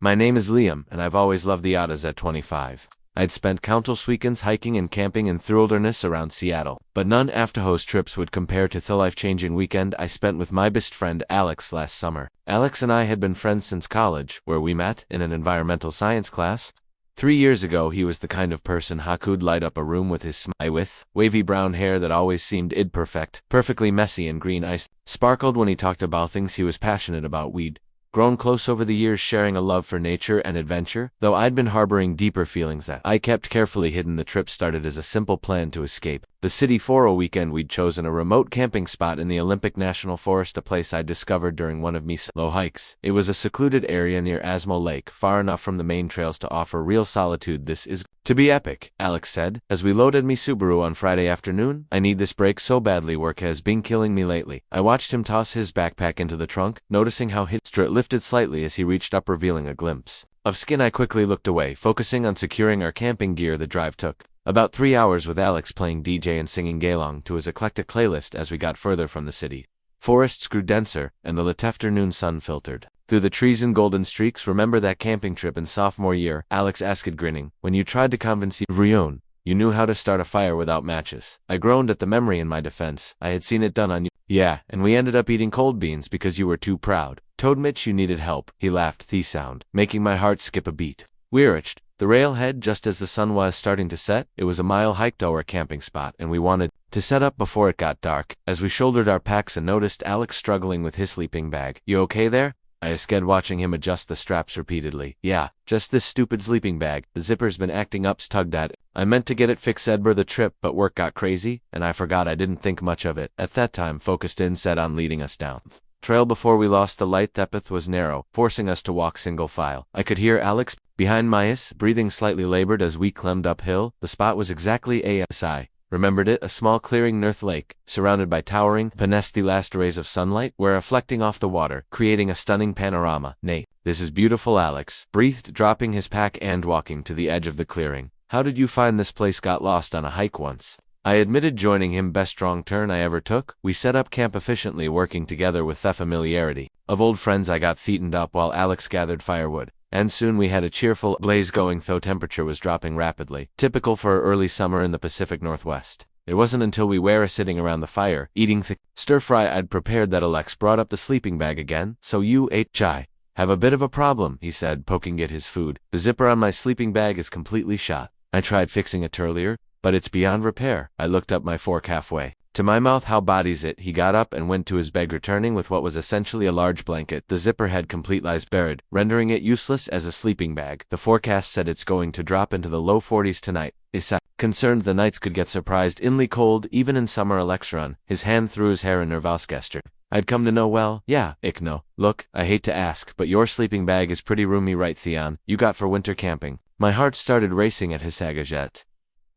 My name is Liam, and I've always loved the Ottawas at 25. I'd spent countless weekends hiking and camping in the wilderness around Seattle, but none after host trips would compare to the life-changing weekend I spent with my best friend Alex last summer. Alex and I had been friends since college, where we met in an environmental science class. 3 years ago, he was the kind of person who could light up a room with his smile, with wavy brown hair that always seemed perfect, perfectly messy and green eyes sparkled when he talked about things he was passionate about. We'd grown close over the years, sharing a love for nature and adventure, though I'd been harboring deeper feelings that I kept carefully hidden. The trip started as a simple plan to escape the city for a weekend. We'd chosen a remote camping spot in the Olympic National Forest, a place I'd discovered during one of my solo hikes. It was a secluded area near Asmo Lake, far enough from the main trails to offer real solitude. "This is to be epic," Alex said, as we loaded me Subaru on Friday afternoon. "I need this break so badly. Work has been killing me lately." I watched him toss his backpack into the trunk, noticing how his strut lifted slightly as he reached up, revealing a glimpse of skin. I quickly looked away, focusing on securing our camping gear. The drive took about 3 hours, with Alex playing DJ and singing along to his eclectic playlist. As we got further from the city, forests grew denser, and the late afternoon sun filtered through the trees in golden streaks. "Remember that camping trip in sophomore year?" Alex asked, grinning, "when you tried to convince everyone you knew how to start a fire without matches?" I groaned at the memory. In my defense, I had seen it done on you. "Yeah, and we ended up eating cold beans because you were too proud to admit you needed help." He laughed, the sound making my heart skip a beat. We reached the railhead just as the sun was starting to set. It was a mile hike to our camping spot, and we wanted to set up before it got dark. As we shouldered our packs and noticed Alex struggling with his sleeping bag. "You okay there?" I asked, watching him adjust the straps repeatedly. "Yeah, just this stupid sleeping bag. The zipper's been acting up." Tugged at it. "I meant to get it fixed Edber the trip, but work got crazy, and I forgot." I didn't think much of it at that time, focused instead on leading us down trail before we lost the light. The path was narrow, forcing us to walk single file. I could hear Alex behind us, breathing slightly labored as we climbed uphill. The spot was exactly as I remembered it, a small clearing near the lake, surrounded by towering pines. The last rays of sunlight were reflecting off the water, creating a stunning panorama. "Nate, this is beautiful," Alex breathed, dropping his pack and walking to the edge of the clearing. "How did you find this place?" "Got lost on a hike once," I admitted, joining him. "Best wrong turn I ever took." We set up camp efficiently, working together with the familiarity of old friends. I got theatened up while Alex gathered firewood, and soon we had a cheerful blaze going, though temperature was dropping rapidly, typical for early summer in the Pacific Northwest. It wasn't until we were sitting around the fire, eating the stir-fry I'd prepared, that Alex brought up the sleeping bag again. "So you ate chai? Have a bit of a problem," he said, poking at his food. "The zipper on my sleeping bag is completely shot. I tried fixing it earlier, but it's beyond repair." I looked up, my fork halfway to my mouth. "How body's it?" He got up and went to his bag, returning with what was essentially a large blanket. The zipper had completely buried, rendering it useless as a sleeping bag. "The forecast said it's going to drop into the low 40s tonight." Issa, concerned the nights could get surprisingly cold even in summer. Alex ran his hand through his hair in nervous gesture. I'd come to know well. "Yeah, Ichno. Look, I hate to ask, but your sleeping bag is pretty roomy, right? Theon, you got for winter camping?" My heart started racing at his sagajet.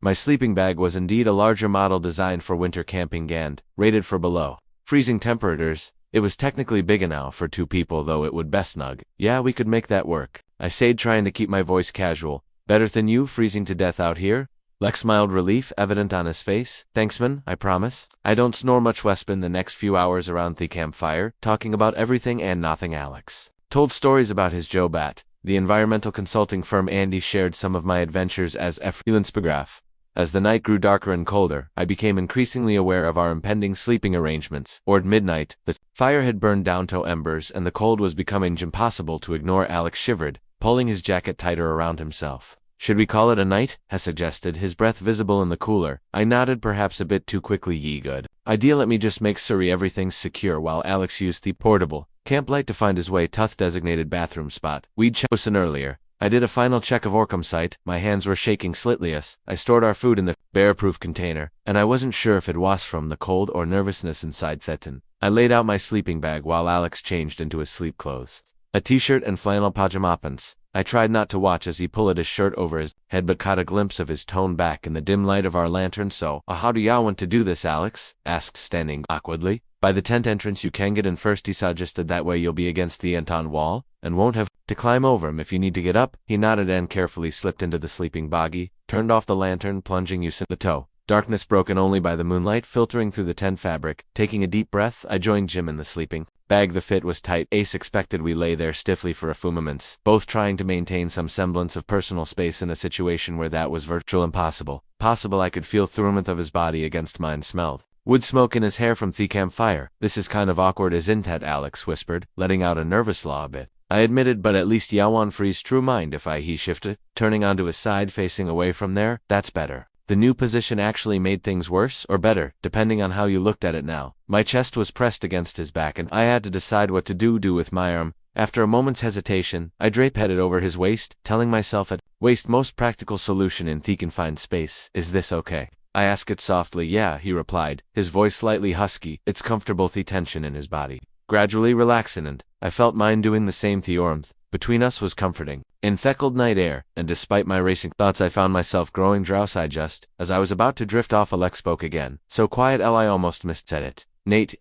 My sleeping bag was indeed a larger model designed for winter camping and rated for below freezing temperatures. It was technically big enough for 2 people, though it would best snug. "Yeah, we could make that work," I said, trying to keep my voice casual. "Better than you freezing to death out here?" Lex smiled, relief evident on his face. "Thanks, man, I promise. I don't snore much." We spent the next few hours around the campfire, talking about everything and nothing. Alex told stories about his job at the environmental consulting firm, and he shared some of my adventures as a freelance photographer. As the night grew darker and colder, I became increasingly aware of our impending sleeping arrangements. Toward midnight, the fire had burned down to embers, and the cold was becoming impossible to ignore. Alex shivered, pulling his jacket tighter around himself. "Should we call it a night?" he suggested, his breath visible in the cooler. I nodded, perhaps a bit too quickly. "Ye good idea. Let me just make sure everything's secure," while Alex used the portable camp light to find his way to the designated bathroom spot we'd chosen earlier. I did a final check of our campsite. My hands were shaking slightly as I stored our food in the bear-proof container, and I wasn't sure if it was from the cold or nervousness inside Thetan. I laid out my sleeping bag while Alex changed into his sleep clothes, a t-shirt and flannel pajama pants. I tried not to watch as he pulled his shirt over his head, but caught a glimpse of his toned back in the dim light of our lantern. "So, how do ya want to do this?" Alex asked, standing awkwardly by the tent entrance. "You can get in first," he suggested. "That way you'll be against the Anton wall and won't have to climb over him if you need to get up." He nodded and carefully slipped into the sleeping buggy, turned off the lantern, plunging us in the tow. Darkness broken only by the moonlight filtering through the tent fabric. Taking a deep breath, I joined Jim in the sleeping bag. The fit was tight. Ace expected. We lay there stiffly for a few moments, both trying to maintain some semblance of personal space in a situation where that was virtually impossible. I could feel the warmth of his body against mine. Smelled wood smoke in his hair from the campfire. This is kind of awkward, isn't it? Alex whispered, letting out a nervous laugh a bit. I admitted, but at least Yawan frees true mind if he shifted, turning onto his side facing away from there. That's better. The new position actually made things worse or better, depending on how you looked at it now. My chest was pressed against his back and I had to decide what to do with my arm. After a moment's hesitation, I drape-headed over his waist, telling myself at waist most practical solution in the confined space. Is this okay? I asked it softly. Yeah, he replied, his voice slightly husky. It's comfortable. The tension in his body gradually relaxing, and I felt mine doing the same. The warmth between us was comforting. In the cold night air, and despite my racing thoughts, I found myself growing drowsy just as I was about to drift off. Alex spoke again, so quiet I almost missed it. Nate,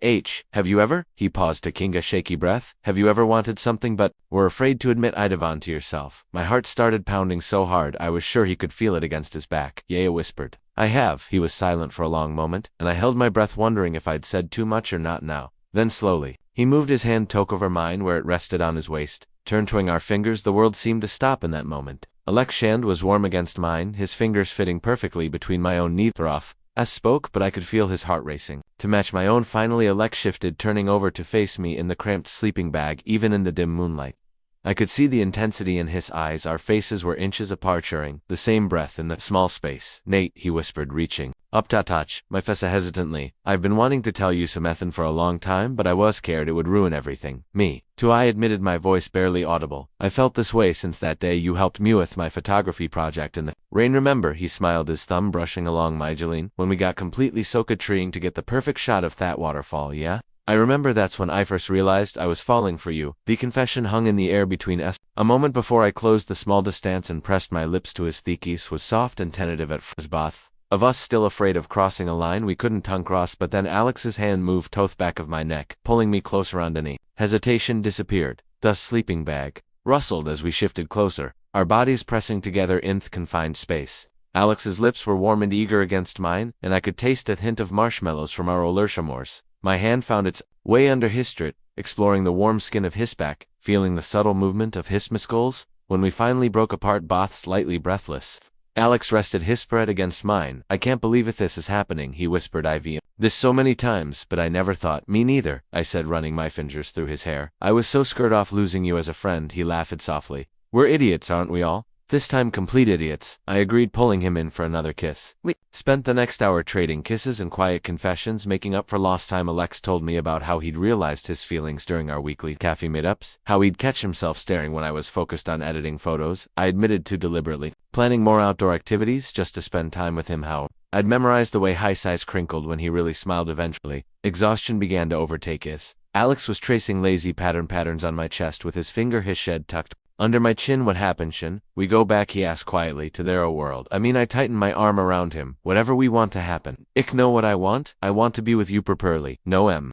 have you ever? He paused to king a shaky breath. Have you ever wanted something but were afraid to admit it to yourself? My heart started pounding so hard I was sure he could feel it against his back. Yaya whispered. I have. He was silent for a long moment, and I held my breath wondering if I'd said too much or not now. Then slowly, he moved his hand took over mine where it rested on his waist, turned between our fingers. The world seemed to stop in that moment. Alex's hand was warm against mine, his fingers fitting perfectly between my own knees. Rough as spoke, but I could feel his heart racing. To match my own, finally Alex shifted, turning over to face me in the cramped sleeping bag. Even in the dim moonlight, I could see the intensity in his eyes. Our faces were inches apart, sharing the same breath in the small space. Nate, he whispered, reaching up to touch my face hesitantly. I've been wanting to tell you something for a long time, but I was scared it would ruin everything. Me too, I admitted, my voice barely audible. I felt this way since that day you helped me with my photography project in the rain. Remember? He smiled, his thumb brushing along my jawline, when we got completely soaked trying to get the perfect shot of that waterfall. Yeah? I remember. That's when I first realized I was falling for you. The confession hung in the air between us. A moment before I closed the small distance and pressed my lips to his kiss was soft and tentative at first. Both of us still afraid of crossing a line we couldn't tongue cross, but then Alex's hand moved to the back of my neck, pulling me closer underneath. Hesitation disappeared. The sleeping bag rustled as we shifted closer, our bodies pressing together in the confined space. Alex's lips were warm and eager against mine, and I could taste a hint of marshmallows from our Olerchamores. My hand found its way under his shirt, exploring the warm skin of his back, feeling the subtle movement of his muscles. When we finally broke apart, both slightly breathless, Alex rested his spread against mine. I can't believe this is happening, he whispered. I've this so many times, but I never thought. Me neither, I said, running my fingers through his hair. I was so scared off losing you as a friend. He laughed softly. We're idiots, aren't we all? This time complete idiots, I agreed, pulling him in for another kiss. We spent the next hour trading kisses and quiet confessions, making up for lost time. Alex told me about how he'd realized his feelings during our weekly cafe meetups, how he'd catch himself staring when I was focused on editing photos. I admitted to deliberately planning more outdoor activities just to spend time with him, how I'd memorized the way his eyes crinkled when he really smiled. Eventually, exhaustion began to overtake us. Alex was tracing lazy patterns on my chest with his finger, his head tucked under my chin. What happened, Shin? We go back, he asked quietly, to their world. I tightened my arm around him. Whatever we want to happen. Ich know what I want to be with you properly. No.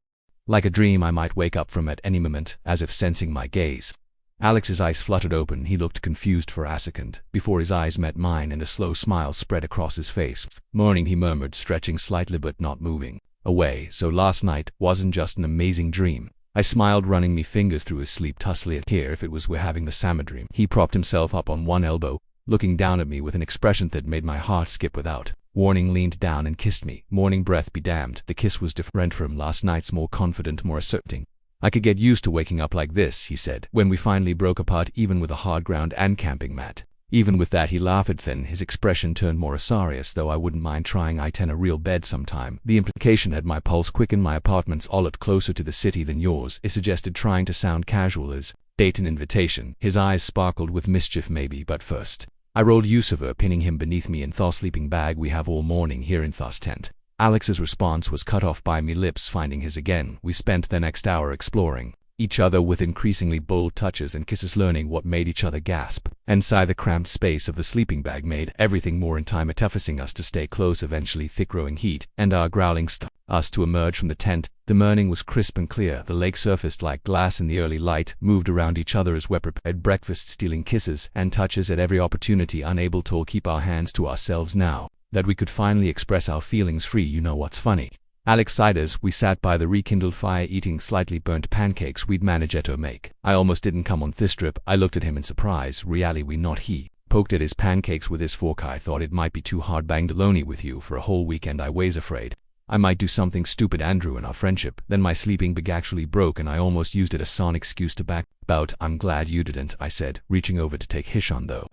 Like a dream I might wake up from at any moment, as if sensing my gaze. Alex's eyes fluttered open. He looked confused for a second, before his eyes met mine and a slow smile spread across his face. Morning, he murmured, stretching slightly but not moving. Away, so last night wasn't just an amazing dream. I smiled, running me fingers through his sleep. Tussly at here if it was we're having the summer dream. He propped himself up on one elbow, looking down at me with an expression that made my heart skip without warning, leaned down and kissed me. Morning breath be damned. The kiss was different from last night's, more confident, more asserting. I could get used to waking up like this, he said, when we finally broke apart, even with a hard ground and camping mat. Even with that, he laughed. Then his expression turned more serious, though I wouldn't mind trying it in a real bed sometime. The implication had my pulse quicken. My apartment's a lot closer to the city than yours, he suggested, trying to sound casual as date an invitation. His eyes sparkled with mischief. Maybe, but first I rolled Yusufa, pinning him beneath me in the sleeping bag we have all morning here in the tent. Alex's response was cut off by me lips finding his again. We spent the next hour exploring each other with increasingly bold touches and kisses, learning what made each other gasp. Inside the cramped space of the sleeping bag made everything more intimate, forcing us to stay close. Eventually, thick growing heat and our growling us to emerge from the tent. The morning was crisp and clear. The lake surfaced like glass in the early light, moved around each other as we prepared breakfast, stealing kisses and touches at every opportunity, unable to keep our hands to ourselves now that we could finally express our feelings free. You know what's funny? Alex sighed as we sat by the rekindled fire eating slightly burnt pancakes we'd managed to make. I almost didn't come on this trip. I looked at him in surprise. Really we not he. Poked at his pancakes with his fork. I thought it might be too hard banged alone with you for a whole weekend. I was afraid I might do something stupid, Andrew, in our friendship. Then my sleeping bag actually broke and I almost used it as an excuse to back out. I'm glad you didn't, I said, reaching over to take his on though.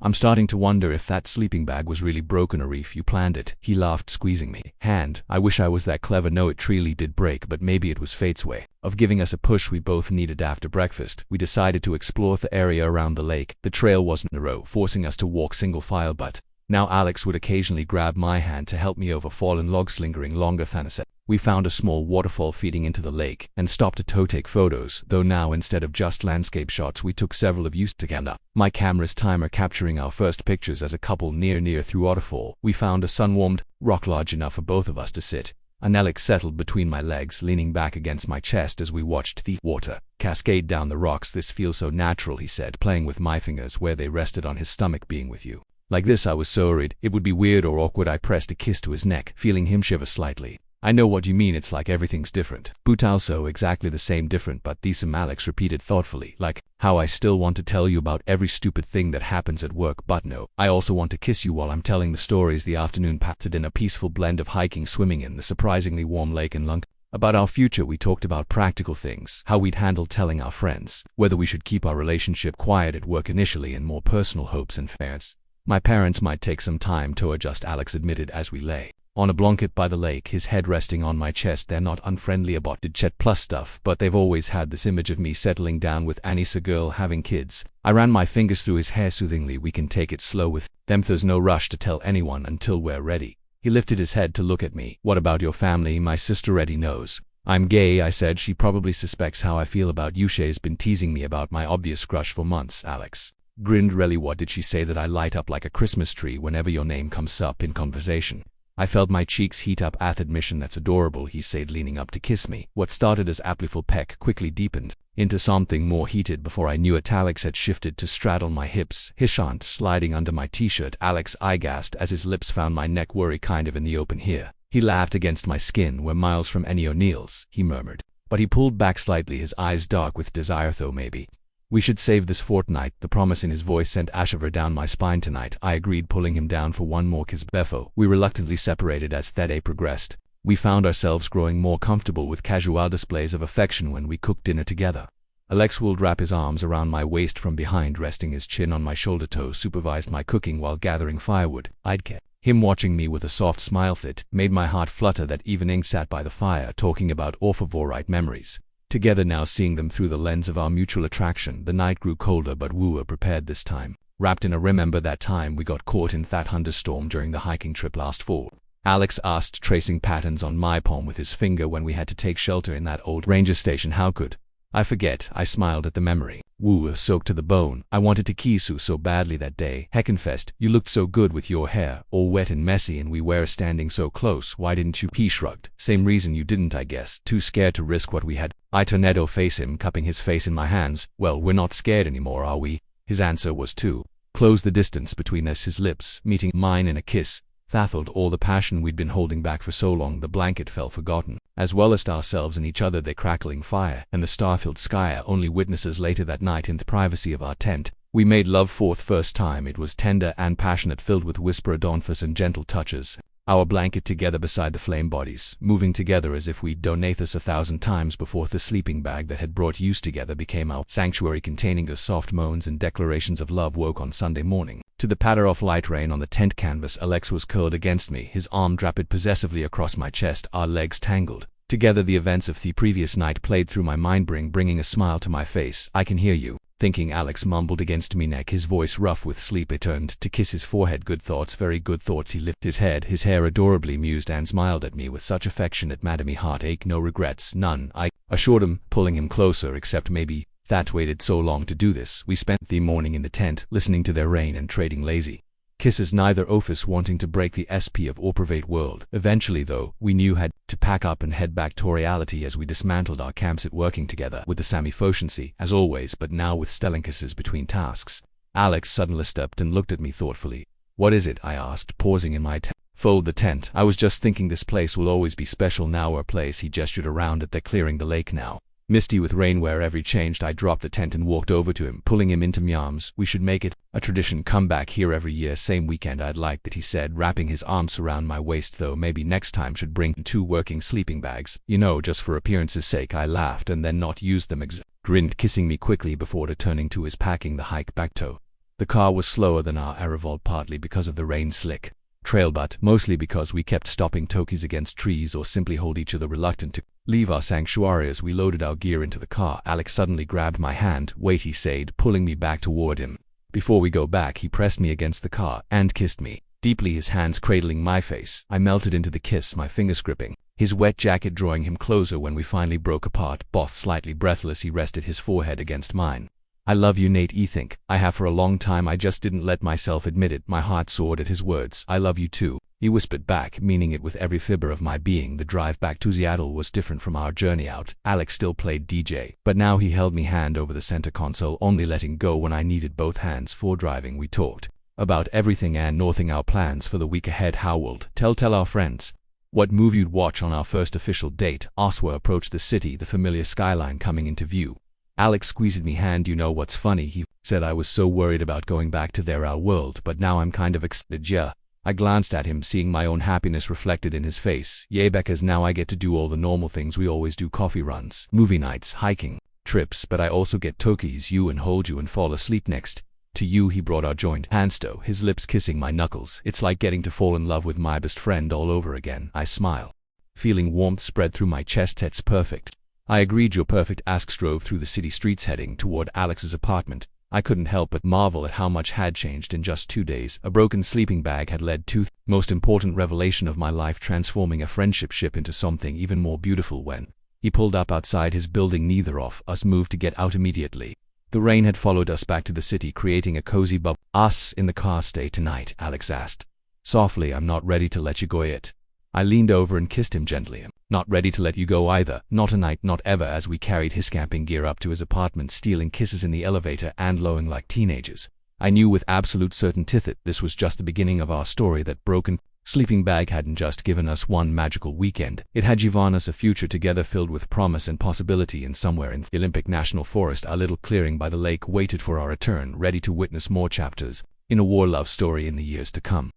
I'm starting to wonder if that sleeping bag was really broken or if you planned it. He laughed, squeezing me hand. I wish I was that clever. No, it really did break, but maybe it was fate's way of giving us a push we both needed. After breakfast, we decided to explore the area around the lake. The trail wasn't narrow, forcing us to walk single file, but now Alex would occasionally grab my hand to help me over fallen logs lingering longer than a set. We found a small waterfall feeding into the lake and stopped to take photos, though now instead of just landscape shots we took several of used together. My camera's timer capturing our first pictures as a couple near through waterfall. We found a sun-warmed rock large enough for both of us to sit, and Alex settled between my legs, leaning back against my chest as we watched the water cascade down the rocks. This feels so natural, he said, playing with my fingers where they rested on his stomach. Being with you like this, I was so worried it would be weird or awkward. I pressed a kiss to his neck, feeling him shiver slightly. I know what you mean, it's like everything's different. But also exactly the same different but the same, Alex repeated thoughtfully, like how I still want to tell you about every stupid thing that happens at work, but no, I also want to kiss you while I'm telling the stories. The afternoon passed in a peaceful blend of hiking, swimming in the surprisingly warm lake, and lung. About our future we talked about practical things, how we'd handle telling our friends, whether we should keep our relationship quiet at work initially, and more personal hopes and fears. My parents might take some time to adjust, Alex admitted as we lay on a blanket by the lake, his head resting on my chest. They're not unfriendly about the Chet Plus stuff, but they've always had this image of me settling down with Annie's a girl having kids. I ran my fingers through his hair soothingly. We can take it slow with them. There's no rush to tell anyone until we're ready. He lifted his head to look at me. What about your family? My sister already knows I'm gay, I said. She probably suspects how I feel about you. She's been teasing me about my obvious crush for months. Alex grinned. Really, what did she say? That I light up like a Christmas tree whenever your name comes up in conversation. I felt my cheeks heat up at admission. That's adorable, he said, leaning up to kiss me. What started as a playful peck quickly deepened into something more heated. Before I knew it, Alex had shifted to straddle my hips, his hand sliding under my t-shirt. Alex, I gasped as his lips found my neck. Worry kind of in the open here. He laughed. Against my skin, we're miles from any O'Neills, he murmured. But he pulled back slightly, his eyes dark with desire. Though maybe we should save this fortnight. The promise in his voice sent a shiver down my spine. Tonight, I agreed, pulling him down for one more kiss. Before we reluctantly separated as that day progressed, we found ourselves growing more comfortable with casual displays of affection when we cooked dinner together. Alex would wrap his arms around my waist from behind, resting his chin on my shoulder. Toe supervised my cooking while gathering firewood. I'd kept him watching me with a soft smile that made my heart flutter. That evening, sat by the fire, talking about our favorite memories together, now seeing them through the lens of our mutual attraction. The night grew colder, but we were prepared this time. Wrapped in a remember that time we got caught in that thunderstorm during the hiking trip last fall? Alex asked, tracing patterns on my palm with his finger when we had to take shelter in that old ranger station. How could I forget? I smiled at the memory. We were soaked to the bone. I wanted to kiss you so badly that day. He confessed. You looked so good with your hair all wet and messy, and we were standing so close. Why didn't you? He shrugged. Same reason you didn't, I guess. Too scared to risk what we had. I turned to face him, cupping his face in my hands. Well, we're not scared anymore, are we? His answer was to close the distance between us, his lips meeting mine in a kiss. Thathled all the passion we'd been holding back for so long. The blanket fell forgotten, as well as ourselves and each other. The crackling fire and the star-filled sky are only witnesses. Later that night, in the privacy of our tent, we made love for the first time. It was tender and passionate, filled with whisper adonphus and gentle touches. Our blanket together beside the flame bodies, moving together as if we'd donate this 1,000 times before. The sleeping bag that had brought us together became our sanctuary, containing us. Soft moans and declarations of love woke on Sunday morning to the patter of light rain on the tent canvas. Alex was curled against me, his arm draped possessively across my chest, our legs tangled together. The events of the previous night played through my mind, bringing a smile to my face. I can hear you thinking, Alex mumbled against me neck, his voice rough with sleep. I turned to kiss his forehead. Good thoughts, very good thoughts. He lifted his head, his hair adorably mused, and smiled at me with such affection it made me heartache. No regrets, none, I assured him, pulling him closer. Except maybe that waited so long to do this. We spent the morning in the tent, listening to their rain and trading lazy kisses, neither of us wanting to break the SP of our private world. Eventually, though, we knew had to pack up and head back to reality as we dismantled our campsite, working together with the same efficiency as always, but now with stellar kisses between tasks. Alex suddenly stepped and looked at me thoughtfully. What is it? I asked, pausing in my Fold the tent. I was just thinking this place will always be special now. Our place, he gestured around at. They're clearing the lake now. Misty with rain wherever changed. I dropped the tent and walked over to him, pulling him into my arms. We should make it a tradition. Come back here every year, same weekend. I'd like that, he said, wrapping his arms around my waist. Though maybe next time should bring 2 working sleeping bags. You know, just for appearance's sake. I laughed and then not used them. Grinned, kissing me quickly before returning to his packing the hike back to. The car was slower than our arrival, partly because of the rain slick trail, but mostly because we kept stopping tokies against trees or simply hold each other, reluctant to leave our sanctuary. As we loaded our gear into the car, Alex suddenly grabbed my hand. Wait, he said, pulling me back toward him. Before we go back, he pressed me against the car and kissed me deeply, his hands cradling my face. I melted into the kiss, my fingers gripping his wet jacket, drawing him closer. When we finally broke apart, both slightly breathless, he rested his forehead against mine. I love you, Nate. I think I have for a long time. I just didn't let myself admit it. My heart soared at his words. I love you too, he whispered back, meaning it with every fiber of my being. The drive back to Seattle was different from our journey out. Alex still played DJ, but now he held me hand over the center console, only letting go when I needed both hands for driving. We talked about everything and nothing, our plans for the week ahead. How would tell our friends what movie you'd watch on our first official date. Oswa approached the city, the familiar skyline coming into view. Alex squeezed me hand. You know what's funny, he said. I was so worried about going back to our world, but now I'm kind of excited. Yeah. I glanced at him, seeing my own happiness reflected in his face. Yeah, because now I get to do all the normal things we always do: coffee runs, movie nights, hiking trips, but I also get tokies you and hold you and fall asleep next to you. He brought our joint hands to his lips, kissing my knuckles. It's like getting to fall in love with my best friend all over again. I smile, feeling warmth spread through my chest. It's perfect. I agreed. You're perfect. Alex drove through the city streets heading toward Alex's apartment. I couldn't help but marvel at how much had changed in just 2 days. A broken sleeping bag had led to the most important revelation of my life, transforming a friendship ship into something even more beautiful. When he pulled up outside his building, neither of us moved to get out immediately. The rain had followed us back to the city, creating a cozy bubble. Us in the car. Stay tonight? Alex asked softly. I'm not ready to let you go yet. I leaned over and kissed him gently. Not ready to let you go either. Not tonight, not ever. As we carried his camping gear up to his apartment, stealing kisses in the elevator and lowing like teenagers, I knew with absolute certainty that this was just the beginning of our story. That broken sleeping bag hadn't just given us one magical weekend. It had given us a future together filled with promise and possibility. And somewhere in the Olympic National Forest, our little clearing by the lake waited for our return, ready to witness more chapters in a war love story in the years to come.